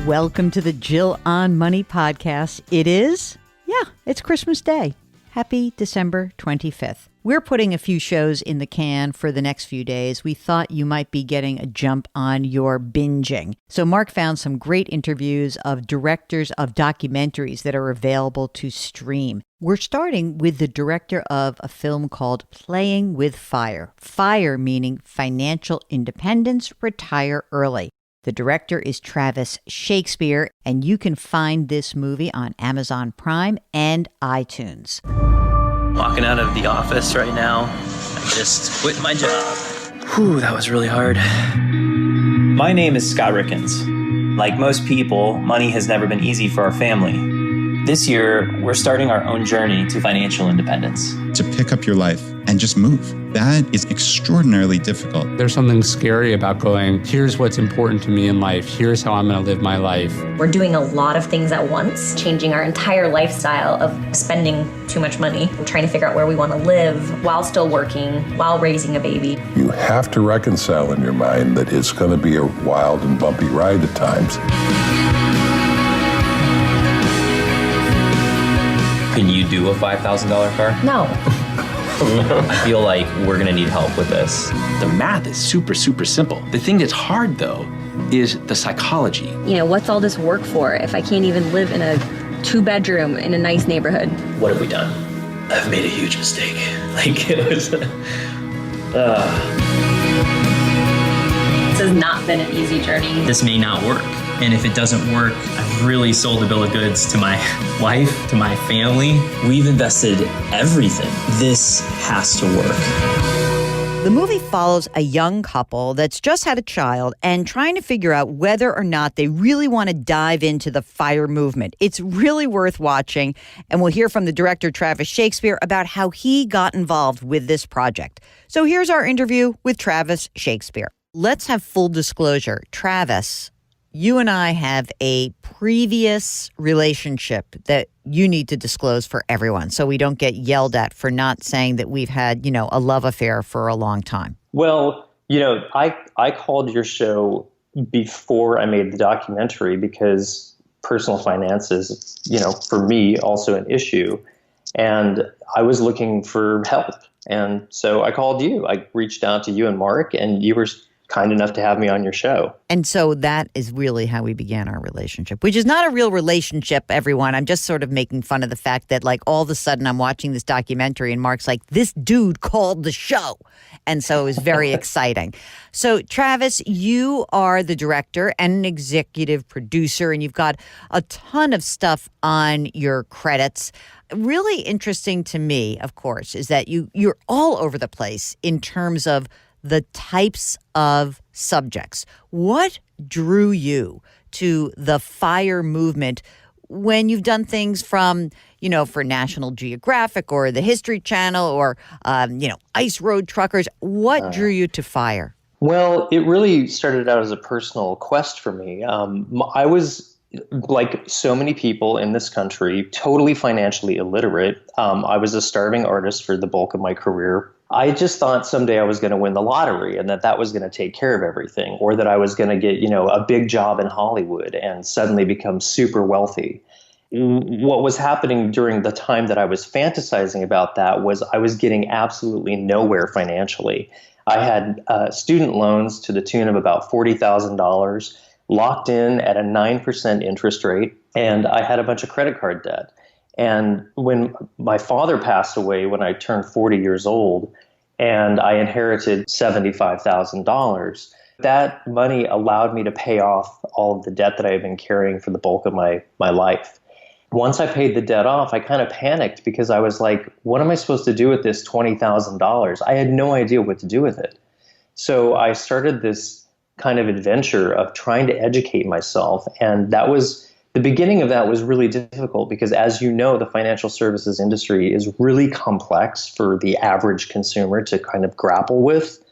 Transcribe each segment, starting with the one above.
Welcome to the Jill on Money podcast. It's Christmas Day. Happy December 25th. We're putting a few shows in the can for the next few days. We thought you might be getting a jump on your binging. So Mark found some great interviews of directors of documentaries that are available to stream. We're starting with the director of a film called Playing with Fire. Fire meaning financial independence, retire early. The director is Travis Shakespeare, and you can find this movie on Amazon Prime and iTunes. Walking out of the office right now. I just quit my job. Whew, that was really hard. My name is Scott Rieckens. Like most people, money has never been easy for our family. This year, we're starting our own journey to financial independence. To pick up your life and just move. That is extraordinarily difficult. There's something scary about going, here's what's important to me in life. Here's how I'm going to live my life. We're doing a lot of things at once, changing our entire lifestyle of spending too much money, trying to figure out where we want to live while still working, while raising a baby. You have to reconcile in your mind that it's going to be a wild and bumpy ride at times. Can you do a $5,000 car? No. I feel like we're gonna need help with this. The math is super simple. The thing that's hard, though, is the psychology. What's all this work for if I can't even live in a 2-bedroom in a nice neighborhood? What have we done? I've made a huge mistake. It was... This has not been an easy journey. This may not work. And if it doesn't work, I've really sold a bill of goods to my wife, to my family. We've invested everything. This has to work. The movie follows a young couple that's just had a child and trying to figure out whether or not they really want to dive into the FIRE movement. It's really worth watching, and we'll hear from the director, Travis Shakespeare, about how he got involved with this project. So here's our interview with Travis Shakespeare. Let's have full disclosure. Travis, you and I have a previous relationship that you need to disclose for everyone so we don't get yelled at for not saying that we've had, a love affair for a long time. Well, I called your show before I made the documentary because personal finances, for me, also an issue. And I was looking for help. And so I called you. I reached out to you and Mark, and you were kind enough to have me on your show. And so that is really how we began our relationship, which is not a real relationship, everyone. I'm just sort of making fun of the fact that all of a sudden I'm watching this documentary and Mark's like, this dude called the show. And so it was very exciting. So Travis, you are the director and an executive producer, and you've got a ton of stuff on your credits. Really interesting to me, of course, is that you're all over the place in terms of the types of subjects. What drew you to the FIRE movement when you've done things from, for National Geographic or the History Channel or, ice road truckers? What drew you to FIRE? Well, it really started out as a personal quest for me. I was, like so many people in this country, totally financially illiterate. I was a starving artist for the bulk of my career. I just thought someday I was going to win the lottery and that was going to take care of everything, or that I was going to get, a big job in Hollywood and suddenly become super wealthy. What was happening during the time that I was fantasizing about that was I was getting absolutely nowhere financially. I had student loans to the tune of about $40,000 locked in at a 9% interest rate, and I had a bunch of credit card debt. And when my father passed away when I turned 40 years old and I inherited $75,000, that money allowed me to pay off all of the debt that I had been carrying for the bulk of my life. Once I paid the debt off, I kind of panicked because I was like, what am I supposed to do with this $20,000? I had no idea what to do with it. So I started this kind of adventure of trying to educate myself, and the beginning of that was really difficult because, as you know, the financial services industry is really complex for the average consumer to kind of grapple with.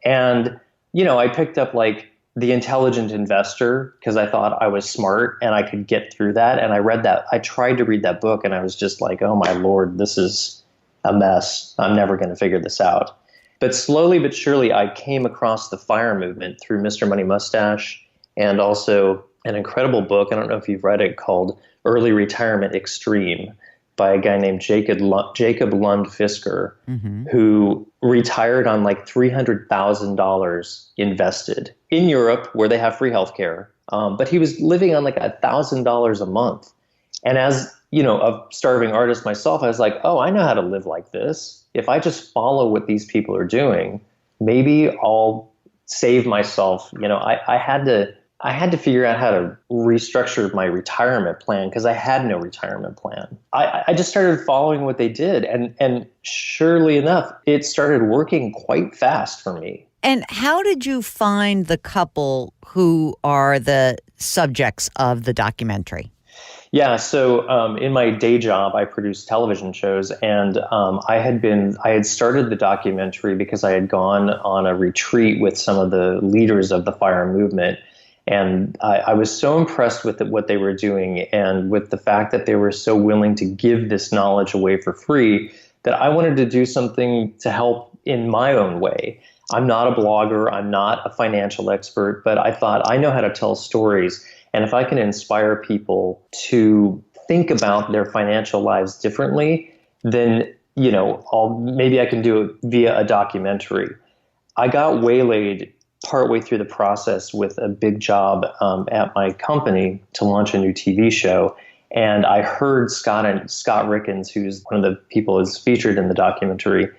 And, I picked up The Intelligent Investor because I thought I was smart and I could get through that. And I read that. I tried to read that book and I was just like, oh my Lord, this is a mess. I'm never going to figure this out. But slowly but surely, I came across the FIRE movement through Mr. Money Mustache and also an incredible book. I don't know if you've read it, called Early Retirement Extreme, by a guy named Jacob Lund Fisker, who retired on like $300,000 invested in Europe, where they have free healthcare. But he was living on like $1,000 a month. And as a starving artist myself, I was like, oh, I know how to live like this. If I just follow what these people are doing, maybe I'll save myself. I had to figure out how to restructure my retirement plan, because I had no retirement plan. I just started following what they did. And surely enough, it started working quite fast for me. And how did you find the couple who are the subjects of the documentary? Yeah, so in my day job, I produced television shows, and I had started the documentary because I had gone on a retreat with some of the leaders of the FIRE movement. And I was so impressed with what they were doing, and with the fact that they were so willing to give this knowledge away for free, that I wanted to do something to help in my own way. I'm not a blogger, I'm not a financial expert, but I thought, I know how to tell stories. And if I can inspire people to think about their financial lives differently, then maybe I can do it via a documentary. I got waylaid partway through the process with a big job at my company to launch a new TV show. And I heard Scott Rieckens, who's one of the people who's featured in the documentary,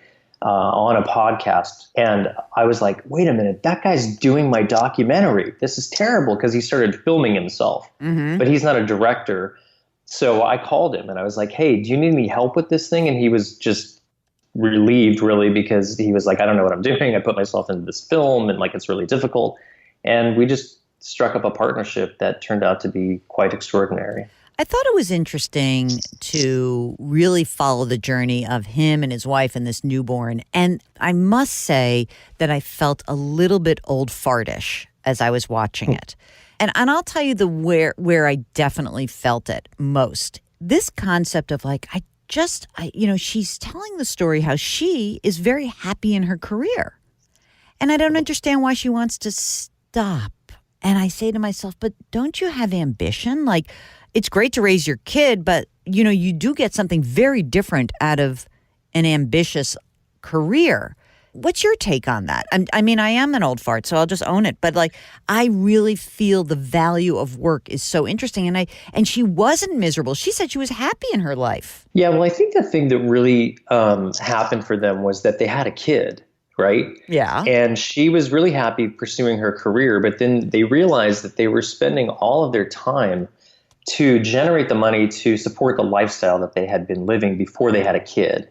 on a podcast. And I was like, wait a minute, that guy's doing my documentary. This is terrible, because he started filming himself, but he's not a director. So I called him and I was like, hey, do you need any help with this thing? And he was just relieved, really, because he was like, I don't know what I'm doing. I put myself into this film and it's really difficult. And we just struck up a partnership that turned out to be quite extraordinary. I thought it was interesting to really follow the journey of him and his wife and this newborn. And I must say that I felt a little bit old fartish as I was watching it. And I'll tell you where I definitely felt it most. This concept of she's telling the story how she is very happy in her career. And I don't understand why she wants to stop. And I say to myself, but don't you have ambition? It's great to raise your kid, but, you do get something very different out of an ambitious career. What's your take on that? I am an old fart, so I'll just own it. But I really feel the value of work is so interesting. And she wasn't miserable. She said she was happy in her life. Yeah, well, I think the thing that really happened for them was that they had a kid, right? Yeah. And she was really happy pursuing her career, but then they realized that they were spending all of their time to generate the money to support the lifestyle that they had been living before they had a kid.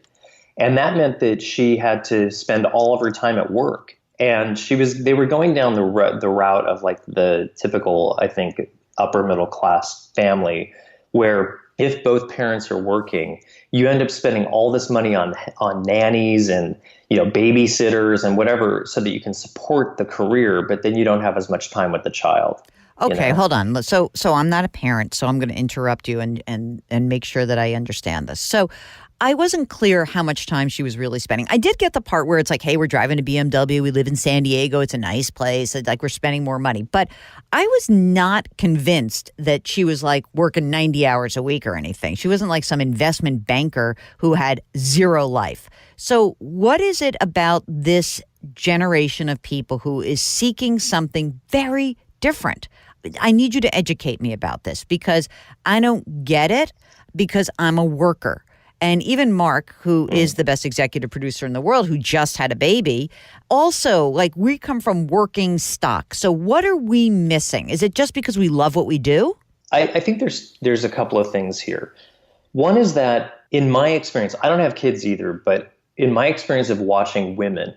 And that meant that she had to spend all of her time at work. And they were going down the route of the typical, I think, upper middle class family, where if both parents are working, you end up spending all this money on nannies and babysitters and whatever, so that you can support the career, but then you don't have as much time with the child. Okay, hold on. So I'm not a parent, so I'm going to interrupt you and make sure that I understand this. So I wasn't clear how much time she was really spending. I did get the part where it's hey, we're driving a BMW. We live in San Diego. It's a nice place. It's we're spending more money. But I was not convinced that she was working 90 hours a week or anything. She wasn't some investment banker who had zero life. So what is it about this generation of people who is seeking something very different? I need you to educate me about this, because I don't get it, because I'm a worker. And even Mark, who is the best executive producer in the world, who just had a baby, also, we come from working stock. So what are we missing? Is it just because we love what we do? I think there's a couple of things here. One is that, in my experience, I don't have kids either, but in my experience of watching women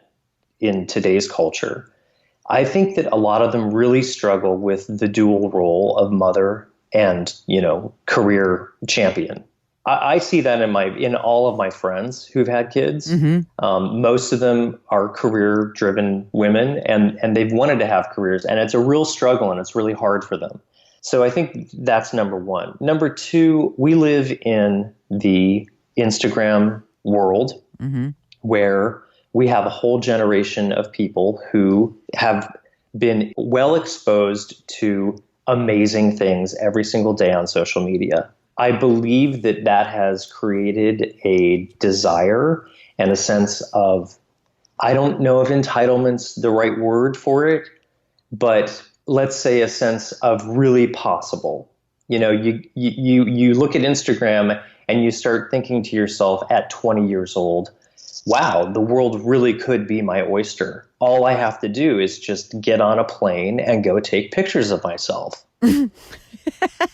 in today's culture, I think that a lot of them really struggle with the dual role of mother and, career champion. I see that in all of my friends who've had kids. Mm-hmm. Most of them are career-driven women, and they've wanted to have careers, and it's a real struggle, and it's really hard for them. So I think that's number one. Number two, we live in the Instagram world, where we have a whole generation of people who have been well exposed to amazing things every single day on social media. I believe that that has created a desire and a sense of, I don't know if entitlement's the right word for it, but let's say a sense of really possible. You know, you look at Instagram and you start thinking to yourself at 20 years old, wow, the world really could be my oyster. All I have to do is just get on a plane and go take pictures of myself.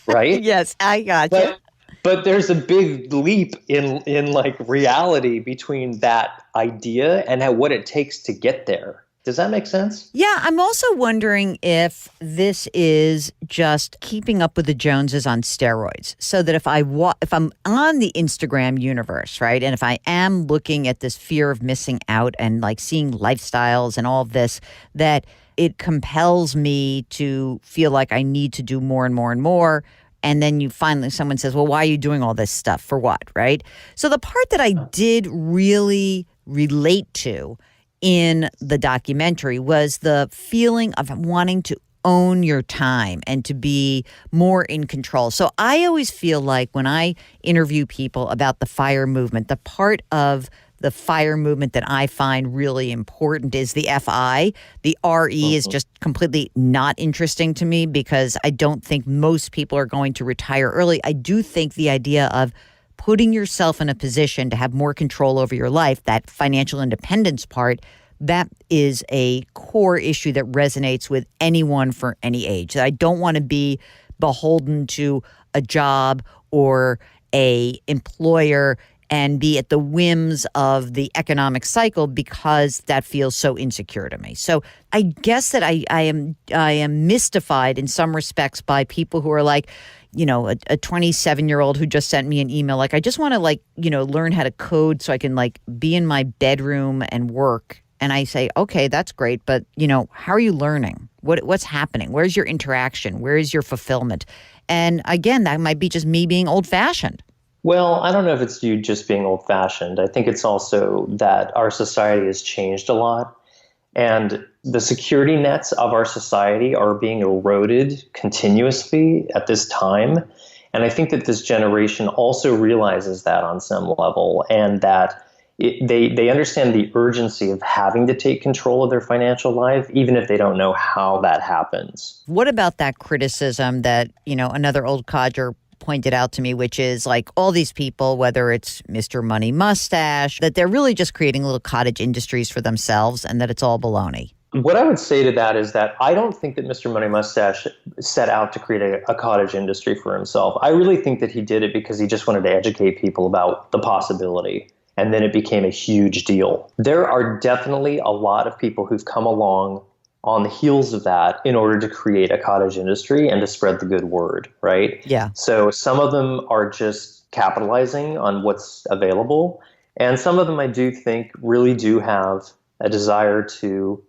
Right? Yes, I got you. But there's a big leap in like reality between that idea and what it takes to get there. Does that make sense? Yeah, I'm also wondering if this is just keeping up with the Joneses on steroids. So that if I'm on the Instagram universe, right, and if I am looking at this fear of missing out and like seeing lifestyles and all of this, that it compels me to feel like I need to do more and more and more. And then someone says, well, why are you doing all this stuff? For what, right? So the part that I did really relate to in the documentary was the feeling of wanting to own your time and to be more in control. So I always feel like when I interview people about the FIRE movement, the part of the FIRE movement that I find really important is the FI. The RE is just completely not interesting to me because I don't think most people are going to retire early. I do think the idea of putting yourself in a position to have more control over your life, that financial independence part, that is a core issue that resonates with anyone for any age. I don't want to be beholden to a job or a employer and be at the whims of the economic cycle because that feels so insecure to me. So I guess that I am mystified in some respects by people who are like, you know, a 27-year-old who just sent me an email like, I just want to like, you know, learn how to code so I can like be in my bedroom and work. And I say, okay, that's great, but you know, how are you learning? What's happening? Where's your interaction? Where is your fulfillment? And again, that might be just me being old-fashioned. Well, I don't know if it's you just being old-fashioned. I think it's also that our society has changed a lot, and the security nets of our society are being eroded continuously at this time. And I think that this generation also realizes that on some level, and that they understand the urgency of having to take control of their financial life, even if they don't know how that happens. What about that criticism that, you know, another old codger pointed out to me, which is like all these people, whether it's Mr. Money Mustache, that they're really just creating little cottage industries for themselves and that it's all baloney? What I would say to that is that I don't think that Mr. Money Mustache set out to create a cottage industry for himself. I really think that he did it because he just wanted to educate people about the possibility. And then it became a huge deal. There are definitely a lot of people who've come along on the heels of that in order to create a cottage industry and to spread the good word, right? Yeah. So some of them are just capitalizing on what's available. And some of them I do think really do have a desire to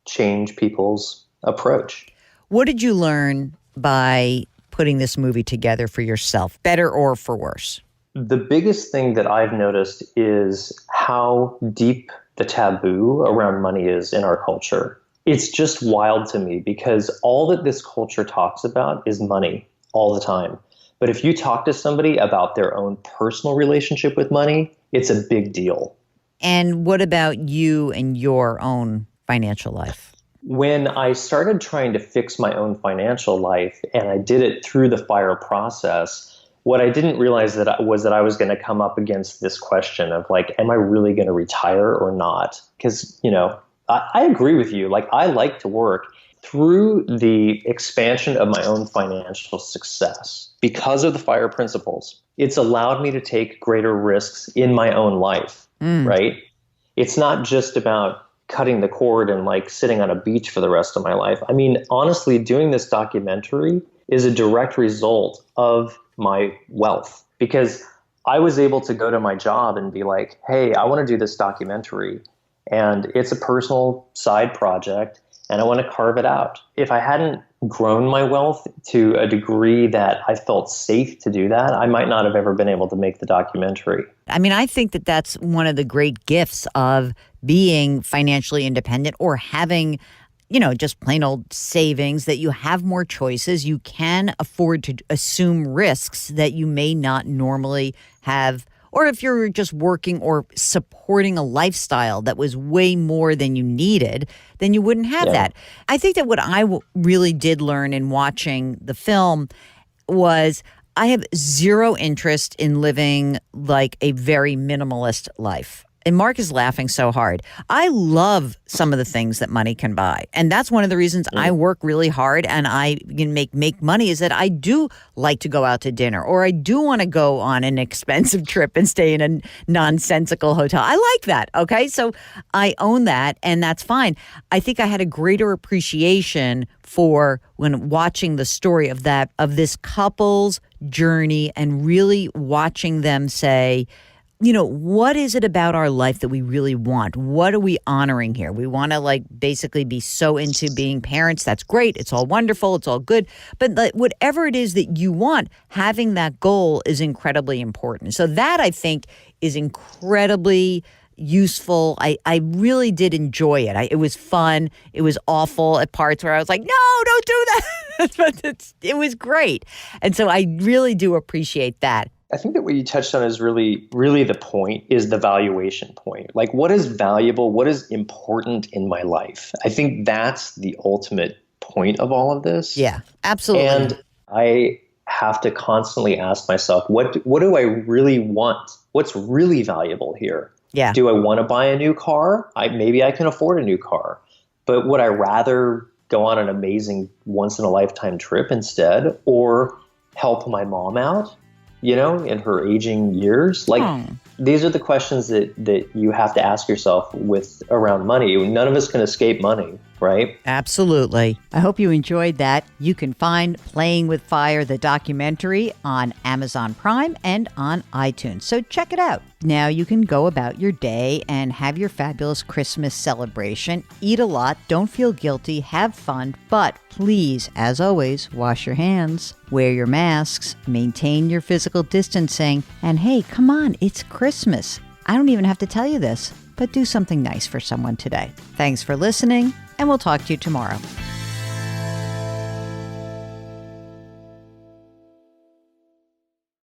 change people's approach. What did you learn by putting this movie together for yourself, better or for worse? The biggest thing that I've noticed is how deep the taboo around money is in our culture. It's just wild to me because all that this culture talks about is money all the time. But if you talk to somebody about their own personal relationship with money, it's a big deal. And what about you and your own financial life? When I started trying to fix my own financial life, and I did it through the FIRE process, what I didn't realize that I was going to come up against this question of like, am I really going to retire or not? Because, you know, I agree with you. Like, I like to work. Through the expansion of my own financial success, because of the FIRE principles, it's allowed me to take greater risks in my own life, right? It's not just about cutting the cord and like sitting on a beach for the rest of my life. I mean, honestly, doing this documentary is a direct result of my wealth, because I was able to go to my job and be like, hey, I want to do this documentary, and it's a personal side project and I want to carve it out. If I hadn't grown my wealth to a degree that I felt safe to do that, I might not have ever been able to make the documentary. I mean, I think that that's one of the great gifts of being financially independent or having, just plain old savings, that you have more choices. You can afford to assume risks that you may not normally have. Or if you're just working or supporting a lifestyle that was way more than you needed, then you wouldn't have that. I think that what I really did learn in watching the film was I have zero interest in living like a very minimalist life. And Mark is laughing so hard. I love some of the things that money can buy. And that's one of the reasons I work really hard and I can make money, is that I do like to go out to dinner, or I do want to go on an expensive trip and stay in a nonsensical hotel. I like that. Okay. So I own that, and that's fine. I think I had a greater appreciation for when watching the story of this couple's journey and really watching them say, what is it about our life that we really want? What are we honoring here? We want to basically be so into being parents. That's great. It's all wonderful. It's all good. But whatever it is that you want, having that goal is incredibly important. So that, I think, is incredibly useful. I really did enjoy it. It was fun. It was awful at parts where I was like, no, don't do that. But it was great. And so I really do appreciate that. I think that what you touched on is really, really the point, is the valuation point. Like, what is valuable? What is important in my life? I think that's the ultimate point of all of this. Yeah, absolutely. And I have to constantly ask myself, what do I really want? What's really valuable here? Yeah. Do I want to buy a new car? Maybe I can afford a new car. But would I rather go on an amazing once-in-a-lifetime trip instead, or help my mom out, in her aging years? These are the questions that you have to ask yourself around money. None of us can escape money, right? Absolutely. I hope you enjoyed that. You can find Playing with Fire, the documentary, on Amazon Prime and on iTunes. So check it out. Now you can go about your day and have your fabulous Christmas celebration. Eat a lot. Don't feel guilty. Have fun. But please, as always, wash your hands, wear your masks, maintain your physical distancing. And hey, come on, it's Christmas. I don't even have to tell you this, but do something nice for someone today. Thanks for listening, and we'll talk to you tomorrow.